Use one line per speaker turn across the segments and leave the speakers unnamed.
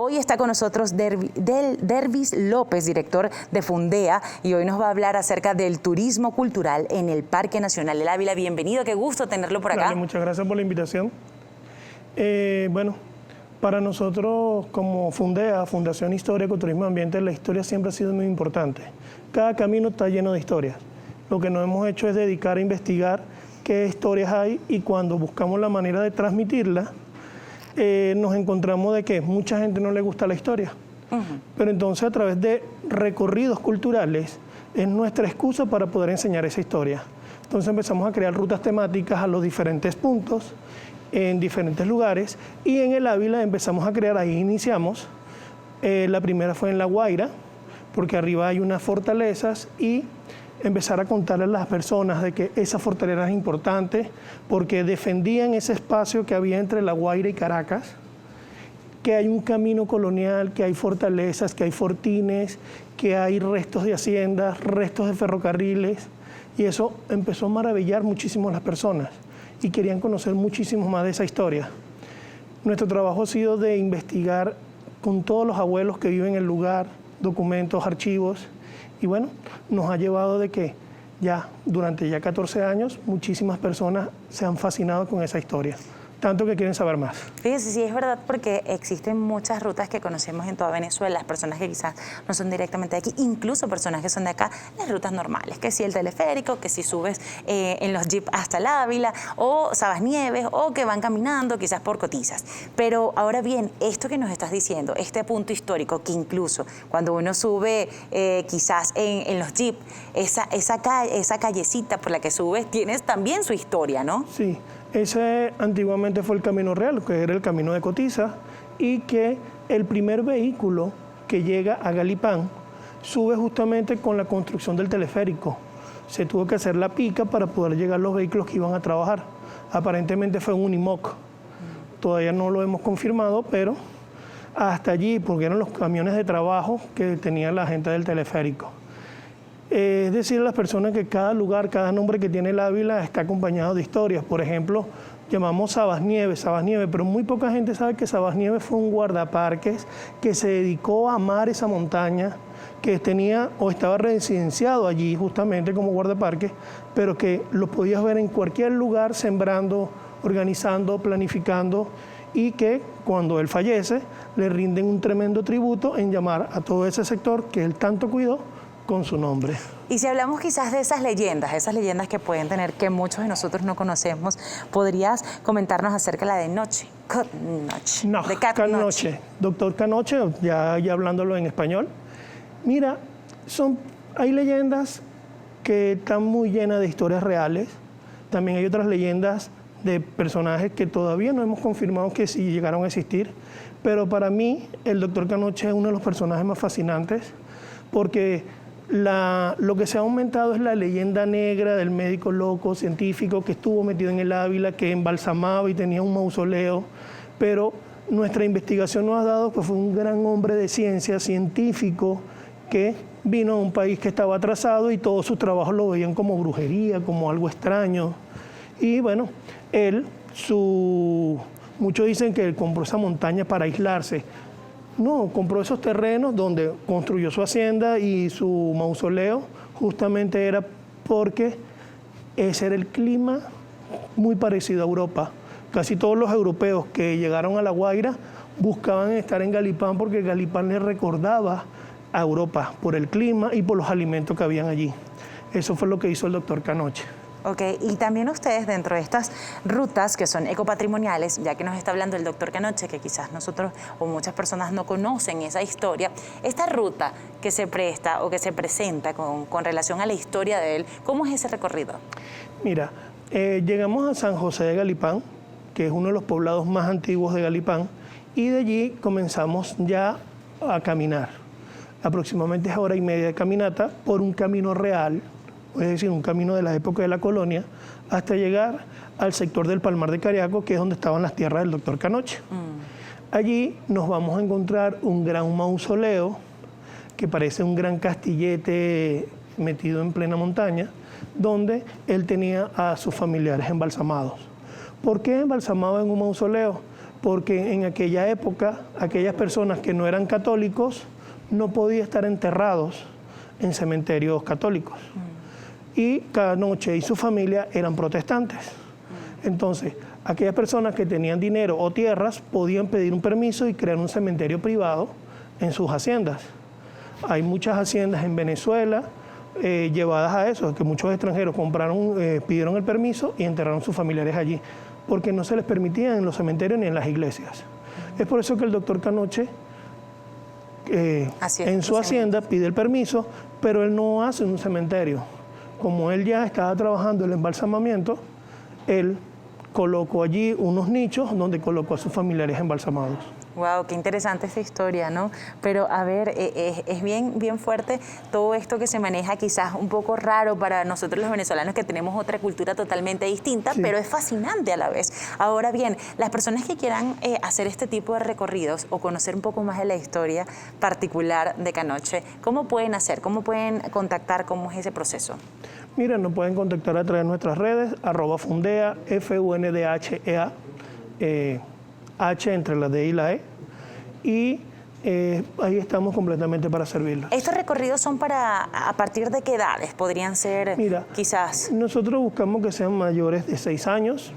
Hoy está con nosotros Dervis López, director de Fundea, y hoy nos va a hablar acerca del turismo cultural en el Parque Nacional del Ávila. Bienvenido, qué gusto tenerlo por acá.
Dale, muchas gracias por la invitación. Bueno, para nosotros como Fundea, Fundación Historia, Ecoturismo y Ambiente, la historia siempre ha sido muy importante. Cada camino está lleno de historias. Lo que nos hemos hecho es dedicar a investigar qué historias hay, y cuando buscamos la manera de transmitirlas, nos encontramos de que mucha gente no le gusta la historia. Pero entonces, a través de recorridos culturales es nuestra excusa para poder enseñar esa historia. Entonces empezamos a crear rutas temáticas a los diferentes puntos, en diferentes lugares, y en el Ávila empezamos a crear, ahí iniciamos. La primera fue en La Guaira, porque arriba hay unas fortalezas, y empezar a contarle a las personas de que esa fortaleza es importante porque defendían ese espacio que había entre La Guaira y Caracas, que hay un camino colonial, que hay fortalezas, que hay fortines, que hay restos de haciendas, restos de ferrocarriles, y eso empezó a maravillar muchísimo a las personas y querían conocer muchísimo más de esa historia. Nuestro trabajo ha sido de investigar con todos los abuelos que viven en el lugar, documentos, archivos, y bueno, nos ha llevado de que ya durante 14 años muchísimas personas se han fascinado con esa historia, tanto que quieren saber más.
Fíjese, sí es verdad, porque existen muchas rutas que conocemos en toda Venezuela, personas que quizás no son directamente de aquí, incluso personas que son de acá, las rutas normales, que si el teleférico, que si subes en los jeeps hasta el Ávila, o Sabasnieves, o que van caminando quizás por Cotizas. Pero ahora bien, esto que nos estás diciendo, este punto histórico, que incluso cuando uno sube quizás en los jeeps, esa callecita por la que subes, tienes también su historia, ¿no?
Sí. Ese antiguamente fue el Camino Real, que era el camino de Cotiza, y que el primer vehículo que llega a Galipán sube justamente con la construcción del teleférico. Se tuvo que hacer la pica para poder llegar los vehículos que iban a trabajar. Aparentemente fue un Unimog. Todavía no lo hemos confirmado, pero hasta allí, porque eran los camiones de trabajo que tenía la gente del teleférico. Es decir, a las personas que cada lugar, cada nombre que tiene el Ávila está acompañado de historias. Por ejemplo, llamamos Sabasnieves, pero muy poca gente sabe que Sabasnieves fue un guardaparques que se dedicó a amar esa montaña, que tenía o estaba residenciado allí justamente como guardaparques, pero que lo podías ver en cualquier lugar sembrando, organizando, planificando, y que cuando él fallece le rinden un tremendo tributo en llamar a todo ese sector que él tanto cuidó con su nombre.
Y si hablamos quizás de esas leyendas que pueden tener, que muchos de nosotros no conocemos, ¿podrías comentarnos acerca de la de Noche?
Canoche. Doctor Canoche, ya hablándolo en español. Mira, hay leyendas que están muy llenas de historias reales. También hay otras leyendas de personajes que todavía no hemos confirmado que sí llegaron a existir. Pero para mí, el doctor Canoche es uno de los personajes más fascinantes, porque lo que se ha aumentado es la leyenda negra del médico loco, científico, que estuvo metido en el Ávila, que embalsamaba y tenía un mausoleo, pero nuestra investigación nos ha dado que fue un gran hombre de ciencia, científico, que vino a un país que estaba atrasado y todos sus trabajos lo veían como brujería, como algo extraño. Y bueno, muchos dicen que él compró esa montaña para aislarse. No, compró esos terrenos donde construyó su hacienda y su mausoleo, justamente era porque ese era el clima muy parecido a Europa. Casi todos los europeos que llegaron a La Guaira buscaban estar en Galipán porque Galipán les recordaba a Europa por el clima y por los alimentos que habían allí. Eso fue lo que hizo el doctor Canoche.
Ok, y también ustedes dentro de estas rutas que son ecopatrimoniales, ya que nos está hablando el doctor Canoche, que quizás nosotros o muchas personas no conocen esa historia, esta ruta que se presta o que se presenta con relación a la historia de él, ¿cómo es ese recorrido? Mira,
llegamos a San José de Galipán, que es uno de los poblados más antiguos de Galipán, y de allí comenzamos ya a caminar. Aproximadamente es hora y media de caminata por un camino real, es decir, un camino de la época de la colonia, hasta llegar al sector del Palmar de Cariaco, que es donde estaban las tierras del doctor Canoche. Allí nos vamos a encontrar un gran mausoleo, que parece un gran castillete metido en plena montaña, donde él tenía a sus familiares embalsamados. ¿Por qué embalsamado en un mausoleo? porque en aquella época, aquellas personas que no eran católicos no podían estar enterrados en cementerios católicos. Y Canoche y su familia eran protestantes. Entonces, aquellas personas que tenían dinero o tierras podían pedir un permiso y crear un cementerio privado en sus haciendas. Hay muchas haciendas en Venezuela llevadas a eso, que muchos extranjeros pidieron el permiso y enterraron sus familiares allí, porque no se les permitía en los cementerios ni en las iglesias. Es por eso que el doctor Canoche en su hacienda pide el permiso, pero él no hace un cementerio. Como él ya estaba trabajando el embalsamamiento, él colocó allí unos nichos donde colocó a sus familiares embalsamados.
Wow, qué interesante esta historia, ¿no? Pero a ver, es bien fuerte todo esto que se maneja, quizás un poco raro para nosotros los venezolanos que tenemos otra cultura totalmente distinta, sí, pero es fascinante a la vez. Ahora bien, las personas que quieran hacer este tipo de recorridos o conocer un poco más de la historia particular de Canoche, ¿cómo pueden hacer? ¿Cómo pueden contactar? ¿Cómo es ese proceso?
Mira, nos pueden contactar a través de nuestras redes, @fundea, FUNDHEA, H entre la D y la E, y ahí estamos completamente para servirlos.
¿Estos recorridos son a partir de qué edades? ¿Podrían ser? Mira, quizás?
Nosotros buscamos que sean mayores de 6 años,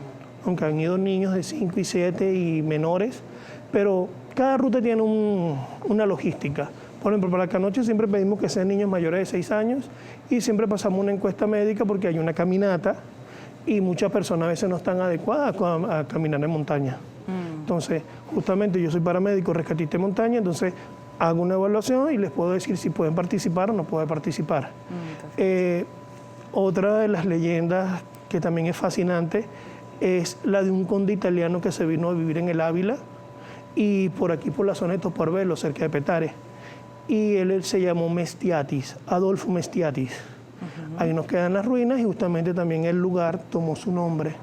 aunque han ido niños de 5 y 7 y menores, pero cada ruta tiene una logística. Por ejemplo, para Canoche siempre pedimos que sean niños mayores de 6 años y siempre pasamos una encuesta médica porque hay una caminata y muchas personas a veces no están adecuadas a caminar en montaña. Entonces, justamente yo soy paramédico, rescatista de montaña, entonces hago una evaluación y les puedo decir si pueden participar o no pueden participar. Otra de las leyendas que también es fascinante es la de un conde italiano que se vino a vivir en el Ávila y por aquí por la zona de Toporvelo, cerca de Petare. Y él se llamó Mestiatis, Adolfo Mestiatis. Ahí nos quedan las ruinas y justamente también el lugar tomó su nombre.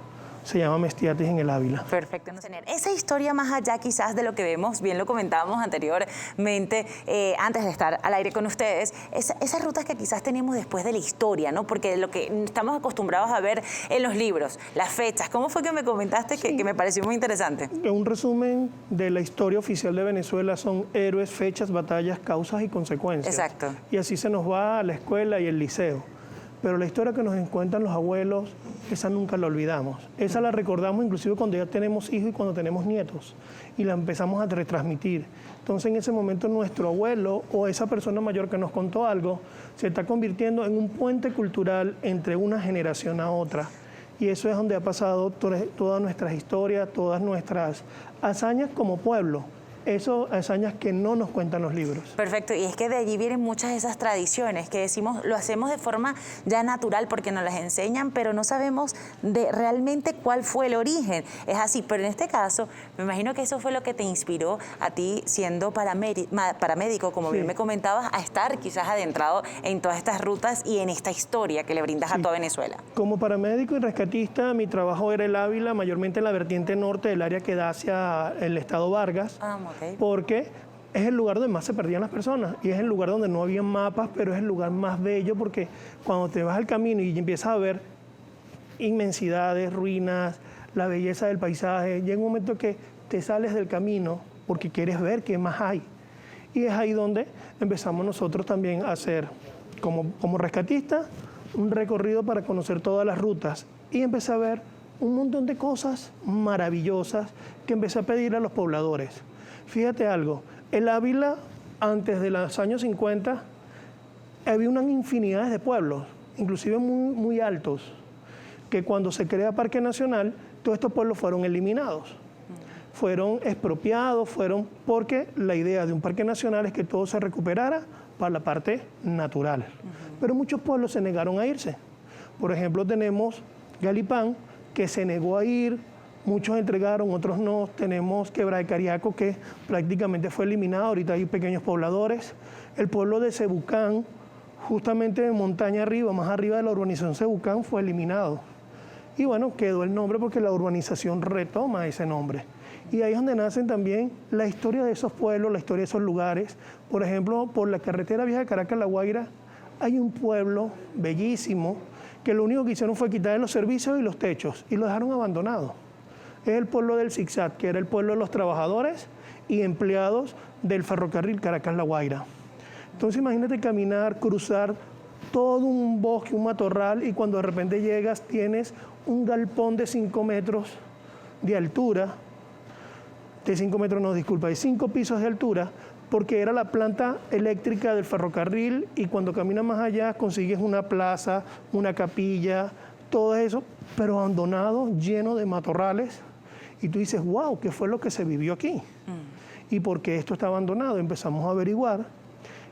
Se llama Mestiatis en el Ávila.
Perfecto. Esa historia más allá quizás de lo que vemos, bien lo comentábamos anteriormente, antes de estar al aire con ustedes, esas rutas que quizás tenemos después de la historia, ¿no? Porque lo que estamos acostumbrados a ver en los libros, las fechas. ¿Cómo fue que me comentaste que me pareció muy interesante?
Un resumen de la historia oficial de Venezuela son héroes, fechas, batallas, causas y consecuencias.
Exacto.
Y así se nos va a la escuela y el liceo. Pero la historia que nos cuentan los abuelos, esa nunca la olvidamos. Esa la recordamos inclusive cuando ya tenemos hijos y cuando tenemos nietos. Y la empezamos a retransmitir. Entonces en ese momento nuestro abuelo o esa persona mayor que nos contó algo se está convirtiendo en un puente cultural entre una generación a otra. Y eso es donde ha pasado todas nuestras historias, todas nuestras hazañas como pueblo. Eso, hazañas que no nos cuentan los libros.
Perfecto, y es que de allí vienen muchas de esas tradiciones que decimos, lo hacemos de forma ya natural porque nos las enseñan, pero no sabemos de realmente cuál fue el origen. Es así, pero en este caso, me imagino que eso fue lo que te inspiró a ti siendo paramédico, como bien me comentabas, a estar quizás adentrado en todas estas rutas y en esta historia que le brindas a toda Venezuela.
Como paramédico y rescatista, mi trabajo era el Ávila, mayormente en la vertiente norte del área que da hacia el estado Vargas. Porque es el lugar donde más se perdían las personas y es el lugar donde no había mapas, pero es el lugar más bello porque cuando te vas al camino y empiezas a ver inmensidades, ruinas, la belleza del paisaje, llega un momento que te sales del camino porque quieres ver qué más hay. Y es ahí donde empezamos nosotros también a hacer, como rescatistas, un recorrido para conocer todas las rutas y empecé a ver un montón de cosas maravillosas que empecé a pedir a los pobladores. Fíjate algo, el Ávila, antes de los años 50, había unas infinidades de pueblos, inclusive muy altos, que cuando se crea Parque Nacional, todos estos pueblos fueron eliminados. Fueron expropiados, porque la idea de un Parque Nacional es que todo se recuperara para la parte natural. Pero muchos pueblos se negaron a irse. Por ejemplo, tenemos Galipán, que se negó a ir, muchos entregaron, otros no. Tenemos Quebrada de Cariaco, que prácticamente fue eliminado, ahorita hay pequeños pobladores. El pueblo de Cebucán, justamente en montaña arriba, más arriba de la urbanización Cebucán, fue eliminado. Y bueno, quedó el nombre porque la urbanización retoma ese nombre. Y ahí es donde nacen también la historia de esos pueblos, la historia de esos lugares. Por ejemplo, por la carretera vieja de Caracas-La Guaira, hay un pueblo bellísimo que lo único que hicieron fue quitar los servicios y los techos y lo dejaron abandonado. es el pueblo del Zigzag, que era el pueblo de los trabajadores y empleados del ferrocarril Caracas-La Guaira. Entonces imagínate caminar, cruzar todo un bosque, un matorral, y cuando de repente llegas tienes un galpón de 5 metros de altura, de 5 metros no, disculpa, de 5 pisos de altura, porque era la planta eléctrica del ferrocarril, y cuando caminas más allá consigues una plaza, una capilla, todo eso, pero abandonado, lleno de matorrales, y tú dices, wow, ¿qué fue lo que se vivió aquí? ¿Y por qué esto está abandonado? Empezamos a averiguar,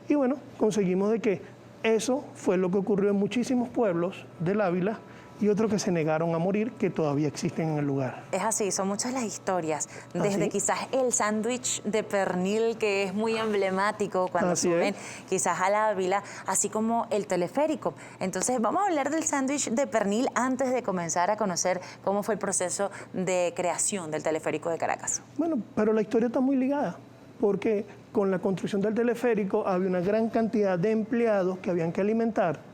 y bueno, conseguimos de que eso fue lo que ocurrió en muchísimos pueblos del Ávila, y otros que se negaron a morir, que todavía existen en el lugar.
Es así, son muchas las historias, desde quizás el sándwich de pernil, que es muy emblemático cuando suben quizás al Ávila, así como el teleférico. Entonces vamos a hablar del sándwich de pernil antes de comenzar a conocer cómo fue el proceso de creación del teleférico de Caracas.
Bueno, pero la historia está muy ligada, porque con la construcción del teleférico había una gran cantidad de empleados que habían que alimentar.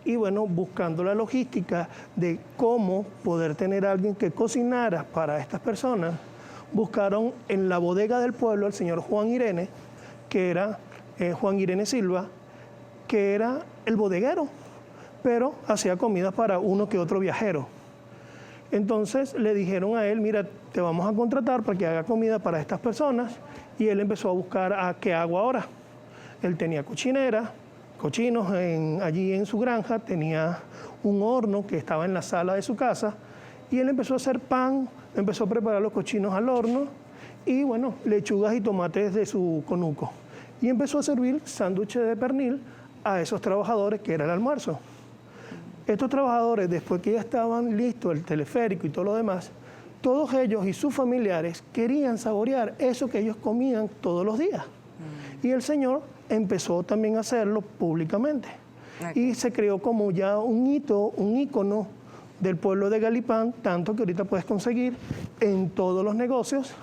Y bueno, buscando la logística de cómo poder tener a alguien que cocinara para estas personas, buscaron en la bodega del pueblo al señor Juan Irene, que era Juan Irene Silva, que era el bodeguero, pero hacía comida para uno que otro viajero. Entonces le dijeron a él, mira, te vamos a contratar para que haga comida para estas personas, y él empezó a buscar a qué hago ahora. Él tenía cochinos allí en su granja, tenía un horno que estaba en la sala de su casa, y él empezó a hacer pan, empezó a preparar los cochinos al horno y bueno, lechugas y tomates de su conuco. Y empezó a servir sándwiches de pernil a esos trabajadores, que era el almuerzo. Estos trabajadores, después que ya estaban listos el teleférico y todo lo demás, todos ellos y sus familiares querían saborear eso que ellos comían todos los días. Y el señor empezó también a hacerlo públicamente. Y se creó como ya un hito, un ícono del pueblo de Galipán, tanto que ahorita puedes conseguir en todos los negocios,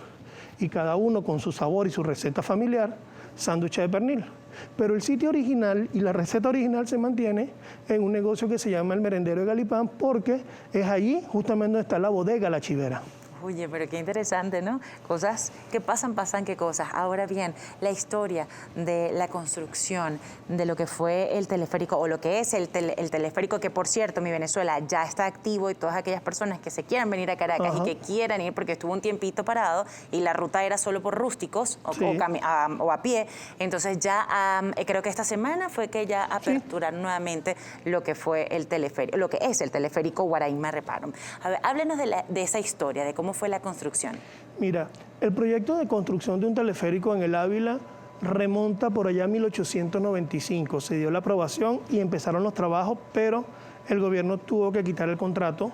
y cada uno con su sabor y su receta familiar, sándwich de pernil. Pero el sitio original y la receta original se mantiene en un negocio que se llama El Merendero de Galipán, porque es allí justamente donde está la bodega La Chivera.
Oye, pero qué interesante, ¿no? Cosas que pasan, qué cosas. Ahora bien, la historia de la construcción de lo que fue el teleférico, o lo que es el teleférico, que por cierto, mi Venezuela ya está activo, y todas aquellas personas que se quieran venir a Caracas y que quieran ir, porque estuvo un tiempito parado y la ruta era solo por rústicos o a pie. Entonces ya creo que esta semana fue que ya aperturaron nuevamente lo que fue el teleférico, lo que es el teleférico Guaraíma Reparo. A ver, háblenos de esa historia, de cómo fue la construcción.
Mira, el proyecto de construcción de un teleférico en el Ávila remonta por allá a 1895. Se dio la aprobación y empezaron los trabajos, pero el gobierno tuvo que quitar el contrato,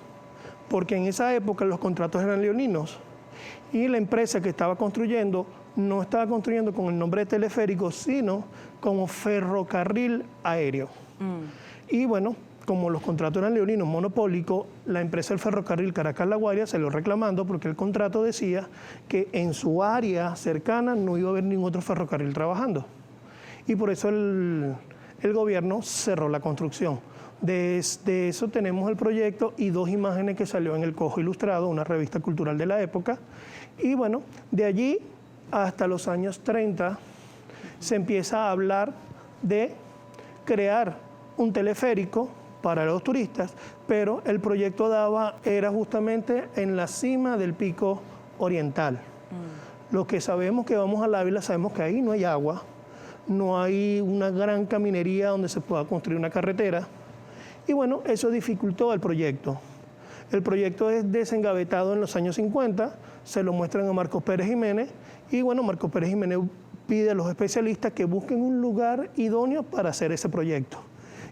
porque en esa época los contratos eran leoninos, y la empresa que estaba construyendo no estaba construyendo con el nombre de teleférico, sino como ferrocarril aéreo. Y bueno, como los contratos eran leoninos monopólicos, la empresa del ferrocarril Caracas-La Guaira se lo reclamando, porque el contrato decía que en su área cercana no iba a haber ningún otro ferrocarril trabajando. Y por eso el gobierno cerró la construcción. De eso tenemos el proyecto y 2 imágenes que salió en El Cojo Ilustrado, una revista cultural de la época. Y bueno, de allí hasta los años 30 se empieza a hablar de crear un teleférico para los turistas, pero el proyecto era justamente en la cima del Pico Oriental. Los que sabemos que vamos al Ávila sabemos que ahí no hay agua, no hay una gran caminería donde se pueda construir una carretera, y bueno, eso dificultó el proyecto. El proyecto es desengavetado en los años 50, se lo muestran a Marcos Pérez Jiménez, y bueno, Marcos Pérez Jiménez pide a los especialistas que busquen un lugar idóneo para hacer ese proyecto.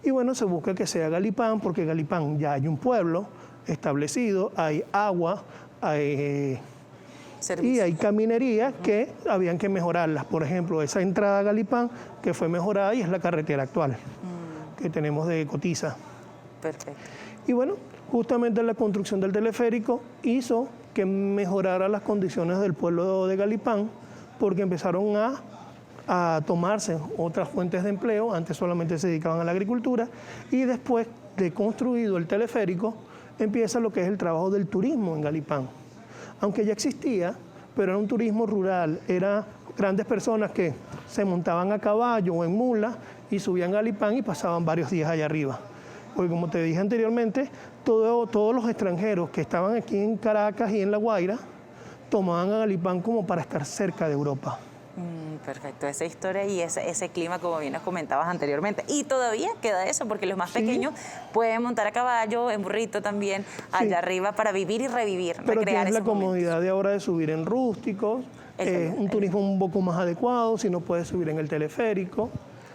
Y bueno, se busca que sea Galipán, porque Galipán ya hay un pueblo establecido, hay agua, y hay caminería que habían que mejorarlas. Por ejemplo, esa entrada a Galipán que fue mejorada y es la carretera actual que tenemos de Cotiza.
Perfecto.
Y bueno, justamente la construcción del teleférico hizo que mejorara las condiciones del pueblo de Galipán, porque empezaron a tomarse otras fuentes de empleo. Antes solamente se dedicaban a la agricultura, y después de construido el teleférico empieza lo que es el trabajo del turismo en Galipán. aunque ya existía, pero era un turismo rural, eran grandes personas que se montaban a caballo o en mula y subían a Galipán y pasaban varios días allá arriba. Porque como te dije anteriormente, todos los extranjeros que estaban aquí en Caracas y en La Guaira tomaban a Galipán como para estar cerca de Europa.
Perfecto, esa historia y ese clima, como bien nos comentabas anteriormente. Y todavía queda eso, porque los más pequeños pueden montar a caballo, en burrito también, allá arriba para vivir y revivir,
pero
recrear
tienes la
esos
comodidad
momentos.
de ahora de subir en rústicos, un turismo un poco más adecuado, si no puedes subir en el teleférico.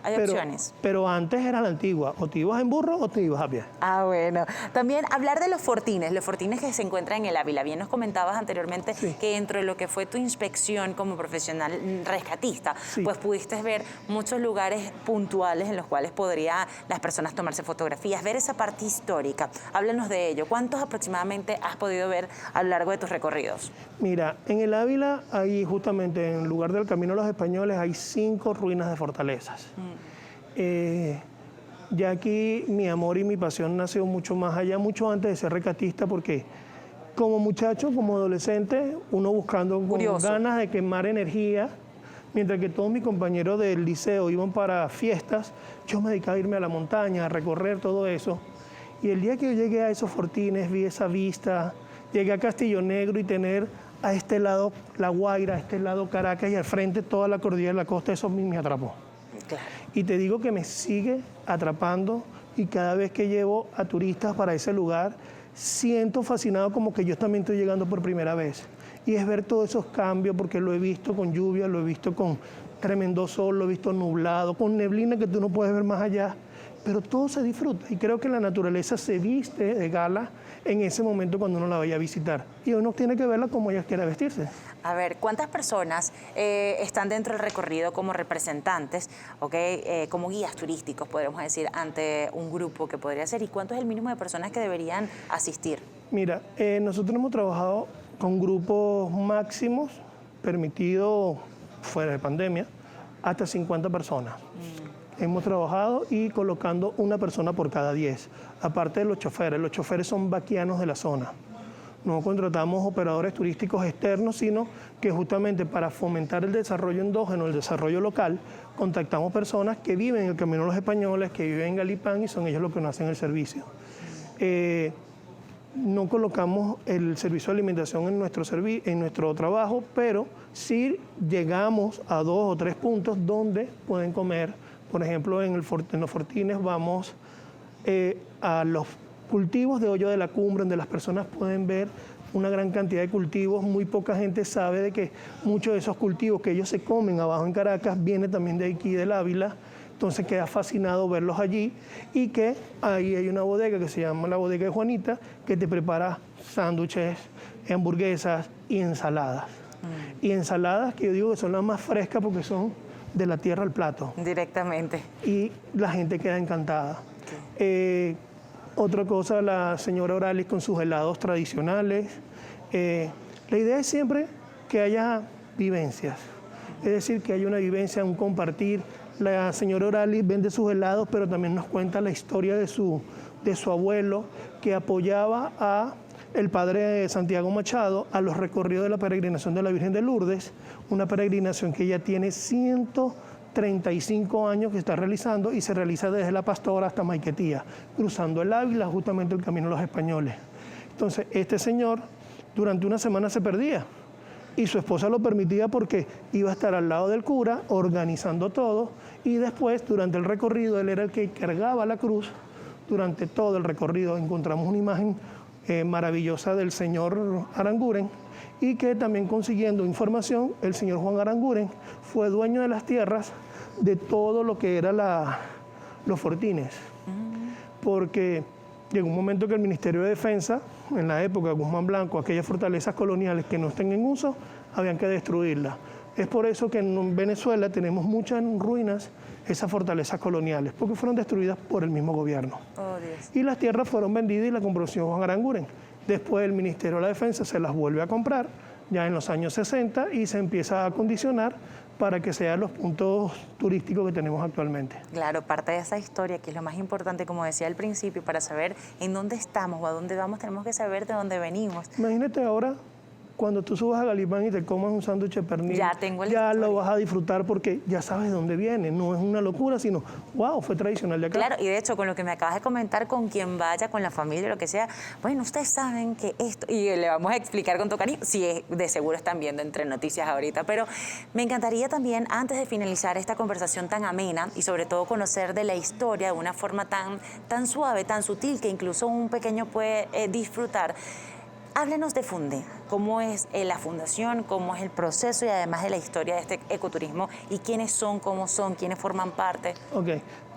Hay opciones.
Pero antes era la antigua, o te ibas en burro o te ibas a pie.
Ah, bueno. También hablar de los fortines que se encuentran en el Ávila. Bien nos comentabas anteriormente que dentro de lo que fue tu inspección como profesional rescatista, pues pudiste ver muchos lugares puntuales en los cuales podría las personas tomarse fotografías, ver esa parte histórica. Háblanos de ello. ¿Cuántos aproximadamente has podido ver a lo largo de tus recorridos?
Mira, en el Ávila, ahí justamente en el lugar del Camino de los Españoles, hay 5 ruinas de fortalezas. Ya aquí mi amor y mi pasión nació mucho más allá, mucho antes de ser rescatista, porque como muchacho, como adolescente, uno buscando con ganas de quemar energía, mientras que todos mis compañeros del liceo iban para fiestas, yo me dedicaba a irme a la montaña, a recorrer todo eso. Y el día que yo llegué a esos fortines, vi esa vista, llegué a Castillo Negro y tener a este lado La Guaira, a este lado Caracas y al frente toda la cordillera de la costa, eso me atrapó.
Claro.
Y te digo que me sigue atrapando y cada vez que llevo a turistas para ese lugar, siento fascinado como que yo también estoy llegando por primera vez. Y es ver todos esos cambios porque lo he visto con lluvia, lo he visto con tremendo sol, lo he visto nublado, con neblina que tú no puedes ver más allá, pero todo se disfruta y creo que la naturaleza se viste de gala en ese momento cuando uno la vaya a visitar y uno tiene que verla como ella quiera vestirse.
A ver, ¿cuántas personas están dentro del recorrido como representantes, como guías turísticos, podríamos decir, ante un grupo que podría ser? ¿Y cuánto es el mínimo de personas que deberían asistir? Mira,
nosotros hemos trabajado con grupos máximos permitidos fuera de pandemia, hasta 50 personas. Hemos trabajado y colocando una persona por cada 10. Aparte de los choferes son vaquianos de la zona. No contratamos operadores turísticos externos, sino que justamente para fomentar el desarrollo endógeno, el desarrollo local, contactamos personas que viven en el Camino de los Españoles, que viven en Galipán y son ellos los que nos hacen el servicio. No colocamos el servicio de alimentación en nuestro trabajo, pero sí llegamos a 2 o 3 puntos donde pueden comer. Por ejemplo, en los fortines vamos a los cultivos de Hoyo de la Cumbre, donde las personas pueden ver una gran cantidad de cultivos. Muy poca gente sabe de que muchos de esos cultivos que ellos se comen abajo en Caracas vienen también de aquí, del Ávila. Entonces queda fascinado verlos allí y que ahí hay una bodega que se llama la bodega de Juanita, que te prepara sándwiches, hamburguesas y ensaladas. Y ensaladas que yo digo que son las más frescas porque son de la tierra al plato.
Directamente.
Y la gente queda encantada. Otra cosa, la señora Oralis con sus helados tradicionales. La idea es siempre que haya vivencias, es decir, que haya una vivencia, un compartir. La señora Oralis vende sus helados, pero también nos cuenta la historia de su abuelo, que apoyaba a el padre Santiago Machado a los recorridos de la peregrinación de la Virgen de Lourdes, una peregrinación que ella tiene 135 años que está realizando y se realiza desde La Pastora hasta Maiquetía, cruzando el Ávila, justamente el Camino de los Españoles. Entonces, este señor durante una semana se perdía y su esposa lo permitía porque iba a estar al lado del cura organizando todo y después, durante el recorrido, él era el que cargaba la cruz. Durante todo el recorrido encontramos una imagen maravillosa del señor Aranguren y que también consiguiendo información, el señor Juan Aranguren fue dueño de las tierras de todo lo que era los fortines, porque llegó un momento que el Ministerio de Defensa, en la época de Guzmán Blanco, aquellas fortalezas coloniales que no estén en uso, habían que destruirlas. Es por eso que en Venezuela tenemos muchas ruinas, esas fortalezas coloniales, porque fueron destruidas por el mismo gobierno.
Oh, Dios.
Y las tierras fueron vendidas y la compró el señor Juan Aranguren. Después el Ministerio de la Defensa se las vuelve a comprar, ya en los años 60, y se empieza a acondicionar para que sean los puntos turísticos que tenemos actualmente.
Claro, parte de esa historia, que es lo más importante, como decía al principio, para saber en dónde estamos o a dónde vamos, tenemos que saber de dónde venimos.
Imagínate ahora cuando tú subas a Galipán y te comas un sándwich de pernil,
Ya tengo la
ya
historia.
lo vas a disfrutar porque ya sabes de dónde viene. No es una locura, sino, wow, fue tradicional de acá.
Claro, y de hecho, con lo que me acabas de comentar, con quien vaya, con la familia, lo que sea, bueno, ustedes saben que esto, y le vamos a explicar con tu cariño, si de seguro están viendo entre noticias ahorita, pero me encantaría también, antes de finalizar esta conversación tan amena, y sobre todo conocer de la historia de una forma tan suave, tan sutil, que incluso un pequeño puede disfrutar. Háblenos de Fundea, cómo es la fundación, cómo es el proceso y además de la historia de este ecoturismo y quiénes son, cómo son, quiénes forman parte
Ok.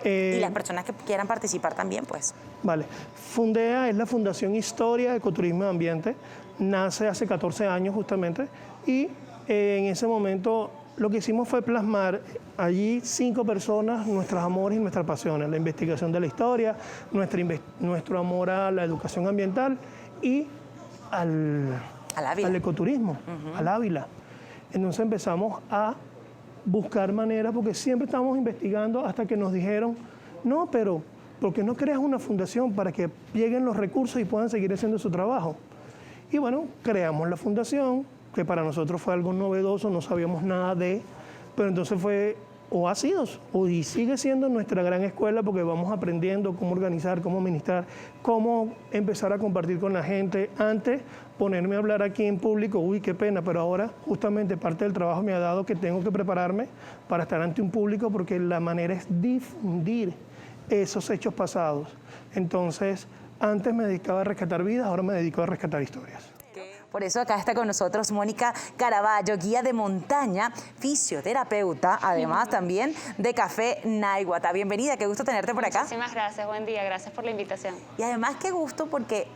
y las personas que quieran participar también, pues.
Vale. Fundea es la Fundación Historia, Ecoturismo y Ambiente. Nace hace 14 años justamente y en ese momento lo que hicimos fue plasmar allí 5 personas, nuestros amores y nuestras pasiones, la investigación de la historia, nuestro amor a la educación ambiental y al ecoturismo, al Ávila. Entonces empezamos a buscar maneras, porque siempre estábamos investigando hasta que nos dijeron, no, pero ¿por qué no creas una fundación para que lleguen los recursos y puedan seguir haciendo su trabajo? Y bueno, creamos la fundación, que para nosotros fue algo novedoso, no sabíamos nada de, pero entonces fue, o ha sido, y sigue siendo nuestra gran escuela porque vamos aprendiendo cómo organizar, cómo administrar, cómo empezar a compartir con la gente. Antes, ponerme a hablar aquí en público, uy, qué pena, pero ahora justamente parte del trabajo me ha dado que tengo que prepararme para estar ante un público porque la manera es difundir esos hechos pasados. Entonces, antes me dedicaba a rescatar vidas, ahora me dedico a rescatar historias.
Por eso acá está con nosotros Mónica Caraballo, guía de montaña, fisioterapeuta, además también de Café Naiguatá. Bienvenida, qué gusto tenerte por acá.
Muchísimas gracias, buen día, gracias por la invitación.
Y además qué gusto porque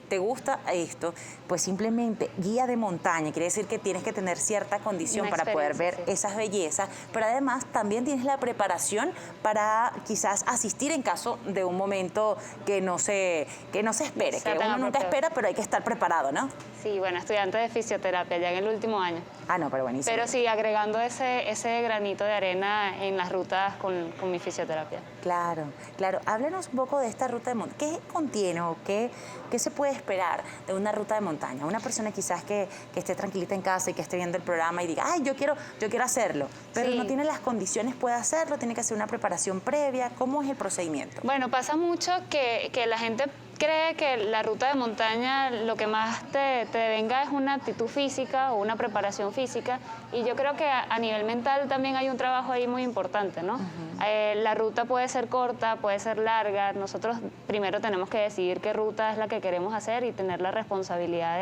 te gusta esto, pues simplemente guía de montaña, quiere decir que tienes que tener cierta condición
Una
para poder ver
experiencia, sí.
esas bellezas, pero además también tienes la preparación para quizás asistir en caso de un momento que no se espere,
Sea
que
tan
uno nunca
apropiado.
espera, pero hay que estar preparado, ¿no?
Sí, bueno, estudiante de fisioterapia ya en el último año.
Ah, no, pero buenísimo.
Pero sí, agregando ese granito de arena en las rutas con mi fisioterapia.
Claro, claro. Háblanos un poco de esta ruta de montaña. ¿Qué contiene o qué se puede esperar de una ruta de montaña? Una persona quizás que esté tranquilita en casa y que esté viendo el programa y diga, ay, yo quiero hacerlo, pero
Sí.
no tiene las condiciones, puede hacerlo, tiene que hacer una preparación previa. ¿Cómo es el procedimiento?
Bueno, pasa mucho que la gente cree que la ruta de montaña lo que más te venga es una actitud física o una preparación física, y yo creo que a nivel mental también hay un trabajo ahí muy importante, ¿no? La ruta puede ser corta, puede ser larga. Nosotros primero tenemos que decidir qué ruta es la que queremos hacer y tener la responsabilidad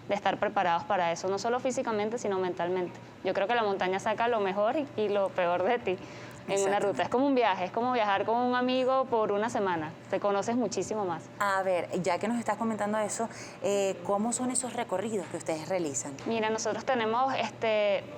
de estar preparados para eso, no solo físicamente, sino mentalmente. Yo creo que la montaña saca lo mejor y lo peor de ti en una ruta. Es como un viaje, es como viajar con un amigo por una semana. Te conoces muchísimo más.
A ver, ya que nos estás comentando eso, ¿cómo son esos recorridos que ustedes realizan?
Mira, nosotros tenemos,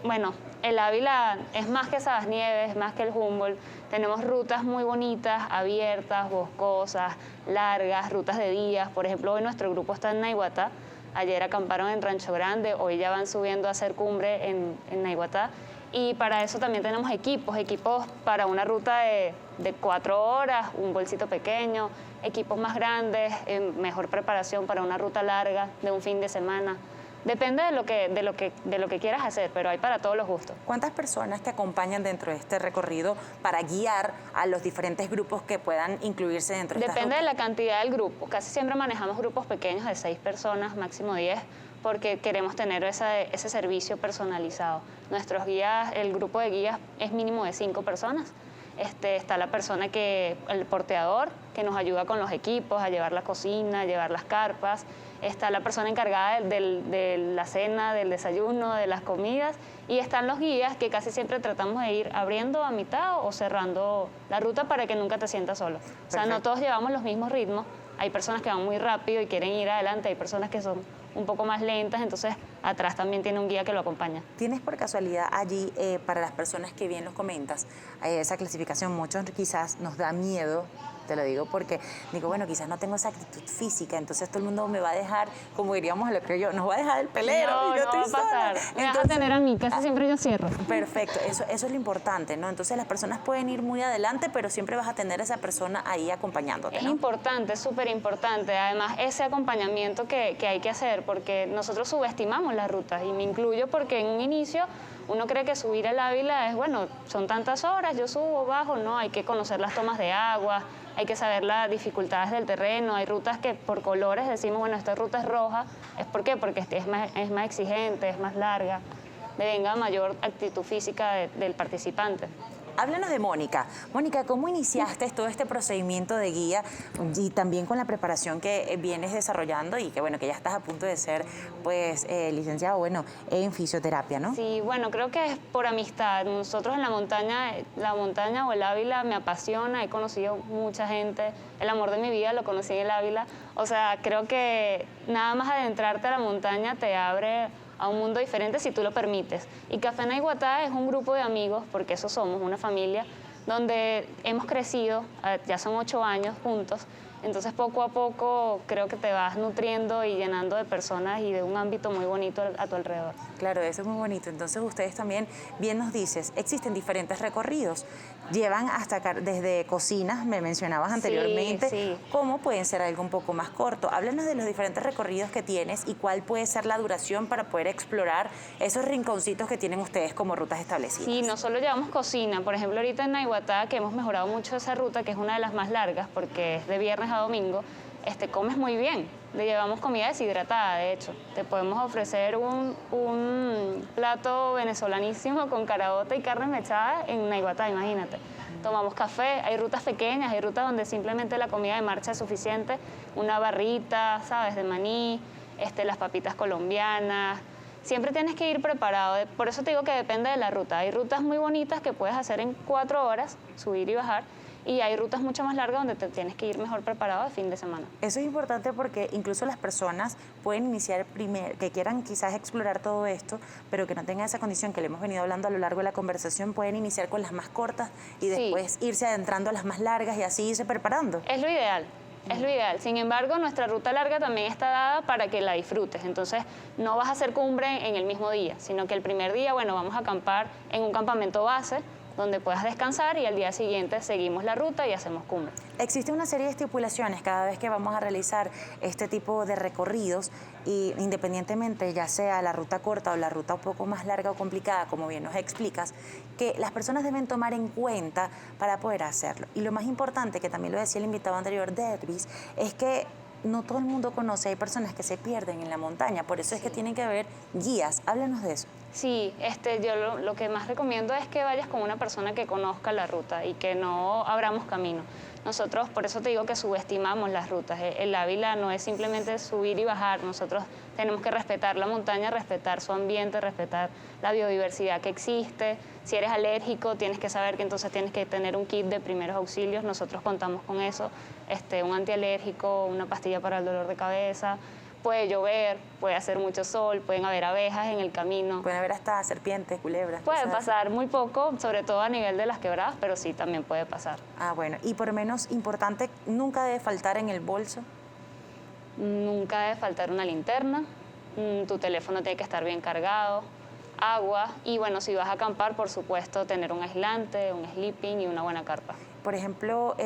bueno, el Ávila es más que Sabasnieves, más que el Humboldt. Tenemos rutas muy bonitas, abiertas, boscosas, largas, rutas de días. Por ejemplo, hoy nuestro grupo está en Naiguatá. Ayer acamparon en Rancho Grande, hoy ya van subiendo a hacer cumbre en Naiguatá. Y para eso también tenemos equipos para una ruta de 4 horas, un bolsito pequeño, equipos más grandes, mejor preparación para una ruta larga de un fin de semana. Depende de lo que quieras hacer, pero hay para todos los gustos.
¿Cuántas personas te acompañan dentro de este recorrido para guiar a los diferentes grupos que puedan incluirse dentro de esta
Depende de
ruta?
la cantidad del grupo. Casi siempre manejamos grupos pequeños de 6 personas, máximo 10, porque queremos tener ese servicio personalizado. Nuestros guías, el grupo de guías es mínimo de 5 personas. Está la persona el porteador, que nos ayuda con los equipos, a llevar la cocina, a llevar las carpas. Está la persona encargada de la cena, del desayuno, de las comidas. Y están los guías, que casi siempre tratamos de ir abriendo a mitad o cerrando la ruta para que nunca te sientas solo. O sea, no todos llevamos los mismos ritmos. Hay personas que van muy rápido y quieren ir adelante, hay personas que son un poco más lentas, entonces atrás también tiene un guía que lo acompaña.
¿Tienes por casualidad allí, para las personas que bien los comentas, esa clasificación, muchos quizás nos da miedo te lo digo porque digo, bueno, quizás no tengo esa actitud física, entonces todo el mundo me va a dejar, como diríamos lo que yo, nos va a dejar el pelero.
No,
y yo
no va a
estoy
pasar.
sola.
Me vas a tener a mí, casi siempre yo cierro.
Perfecto, eso es lo importante, ¿no? Entonces las personas pueden ir muy adelante, pero siempre vas a tener a esa persona ahí acompañándote,
Es
¿no?
importante, es súper importante. Además, ese acompañamiento que hay que hacer, porque nosotros subestimamos las rutas, y me incluyo porque en un inicio uno cree que subir al Ávila es, bueno, son tantas horas, yo subo, bajo, no, hay que conocer las tomas de agua, hay que saber las dificultades del terreno, hay rutas que por colores decimos, bueno, esta ruta es roja, ¿es por qué? Porque es más exigente, es más larga, devenga mayor actitud física del participante.
Háblanos de Mónica. Mónica, ¿cómo iniciaste todo este procedimiento de guía y también con la preparación que vienes desarrollando y que, bueno, que ya estás a punto de ser, pues, licenciado, bueno, en fisioterapia, ¿no?
Sí, bueno, creo que es por amistad. Nosotros en la montaña o el Ávila me apasiona, he conocido mucha gente, el amor de mi vida lo conocí en el Ávila. O sea, creo que nada más adentrarte a la montaña te abre a un mundo diferente si tú lo permites. Y Café Naiguatá es un grupo de amigos, porque eso somos, una familia, donde hemos crecido, ya son 8 años juntos, entonces poco a poco creo que te vas nutriendo y llenando de personas y de un ámbito muy bonito a tu alrededor.
Claro, eso es muy bonito. Entonces ustedes también, bien nos dices, existen diferentes recorridos. Llevan hasta acá, desde cocinas, me mencionabas anteriormente,
sí.
¿cómo pueden ser algo un poco más corto? Háblanos de los diferentes recorridos que tienes y cuál puede ser la duración para poder explorar esos rinconcitos que tienen ustedes como rutas establecidas.
Sí, no solo llevamos cocina, por ejemplo ahorita en Naiguatá, que hemos mejorado mucho esa ruta, que es una de las más largas porque es de viernes a domingo, comes muy bien. Le llevamos comida deshidratada, de hecho. Te podemos ofrecer un plato venezolanísimo con caraota y carne mechada en Naiguatá, imagínate. Tomamos café, hay rutas pequeñas, hay rutas donde simplemente la comida de marcha es suficiente, una barrita, ¿sabes?, de maní, las papitas colombianas. Siempre tienes que ir preparado, por eso te digo que depende de la ruta. Hay rutas muy bonitas que puedes hacer en 4 horas, subir y bajar, y hay rutas mucho más largas donde te tienes que ir mejor preparado de fin de semana.
Eso es importante porque incluso las personas pueden iniciar que quieran quizás explorar todo esto, pero que no tengan esa condición que le hemos venido hablando a lo largo de la conversación, pueden iniciar con las más cortas y después irse adentrando a las más largas y así irse preparando.
Es lo ideal. Es lo ideal. Sin embargo, nuestra ruta larga también está dada para que la disfrutes. Entonces, no vas a hacer cumbre en el mismo día, sino que el primer día, bueno, vamos a acampar en un campamento base, donde puedas descansar y al día siguiente seguimos la ruta y hacemos cumbre.
Existe una serie de estipulaciones cada vez que vamos a realizar este tipo de recorridos y independientemente ya sea la ruta corta o la ruta un poco más larga o complicada, como bien nos explicas, que las personas deben tomar en cuenta para poder hacerlo. Y lo más importante, que también lo decía el invitado anterior, Dervis, es que no todo el mundo conoce, hay personas que se pierden en la montaña, por eso es que tienen que haber guías. Háblanos de eso.
Sí, yo lo que más recomiendo es que vayas con una persona que conozca la ruta y que no abramos camino. Nosotros, por eso te digo que subestimamos las rutas. El Ávila no es simplemente subir y bajar. Nosotros tenemos que respetar la montaña, respetar su ambiente, respetar la biodiversidad que existe. Si eres alérgico, tienes que saber que entonces tienes que tener un kit de primeros auxilios. Nosotros contamos con eso, un antialérgico, una pastilla para el dolor de cabeza. Puede llover, puede hacer mucho sol, pueden haber abejas en el camino.
Pueden haber hasta serpientes, culebras.
Puede pasar muy poco, sobre todo a nivel de las quebradas, pero sí, también puede pasar.
Ah, bueno. Y por lo menos importante, nunca debe faltar en el bolso.
Nunca debe faltar una linterna, tu teléfono tiene que estar bien cargado, agua y bueno, si vas a acampar, por supuesto, tener un aislante, un sleeping y una buena carpa.
Por ejemplo,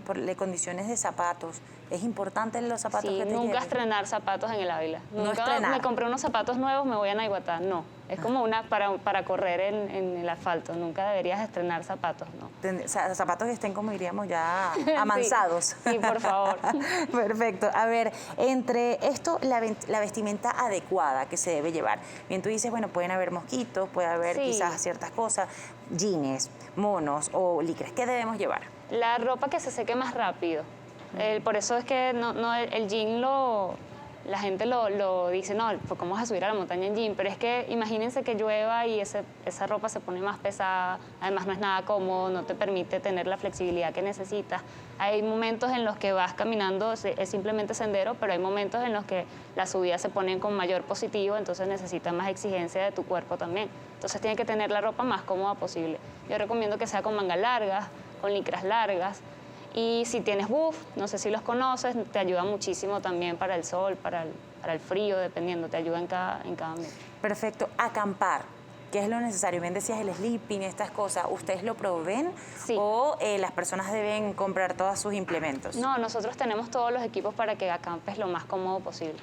por las condiciones de zapatos, ¿es importante los zapatos que te
nunca
lleves?
estrenar zapatos en el Ávila.
No
Nunca
estrenar.
me compré unos zapatos nuevos, me voy a Naiguatá. No, es como para correr en el asfalto. Nunca deberías estrenar zapatos, ¿no?
O sea, zapatos que estén, como diríamos, ya amansados.
Sí, por favor.
Perfecto. A ver, entre esto, la vestimenta adecuada que se debe llevar. Bien, tú dices, bueno, pueden haber mosquitos, puede haber quizás ciertas cosas, jeans, monos o licras. ¿Qué debemos llevar?
La ropa que se seque más rápido. Por eso es que el jean la gente lo dice, no, pues ¿cómo vas a subir a la montaña en jean? Pero es que imagínense que llueva y esa ropa se pone más pesada, además no es nada cómodo, no te permite tener la flexibilidad que necesitas. Hay momentos en los que vas caminando, es simplemente sendero, pero hay momentos en los que las subidas se ponen con mayor positivo, entonces necesitas más exigencia de tu cuerpo también. Entonces tienes que tener la ropa más cómoda posible. Yo recomiendo que sea con mangas largas, con licras largas, Y si tienes buff, no sé si los conoces, te ayuda muchísimo también para el sol, para el frío, dependiendo, te ayuda en cada ambiente.
Perfecto. Acampar. ¿Qué es lo necesario? Bien decías el sleeping, estas cosas. ¿Ustedes lo proveen?
Sí.
¿O las personas deben comprar todos sus implementos?
No, nosotros tenemos todos los equipos para que acampes lo más cómodo posible.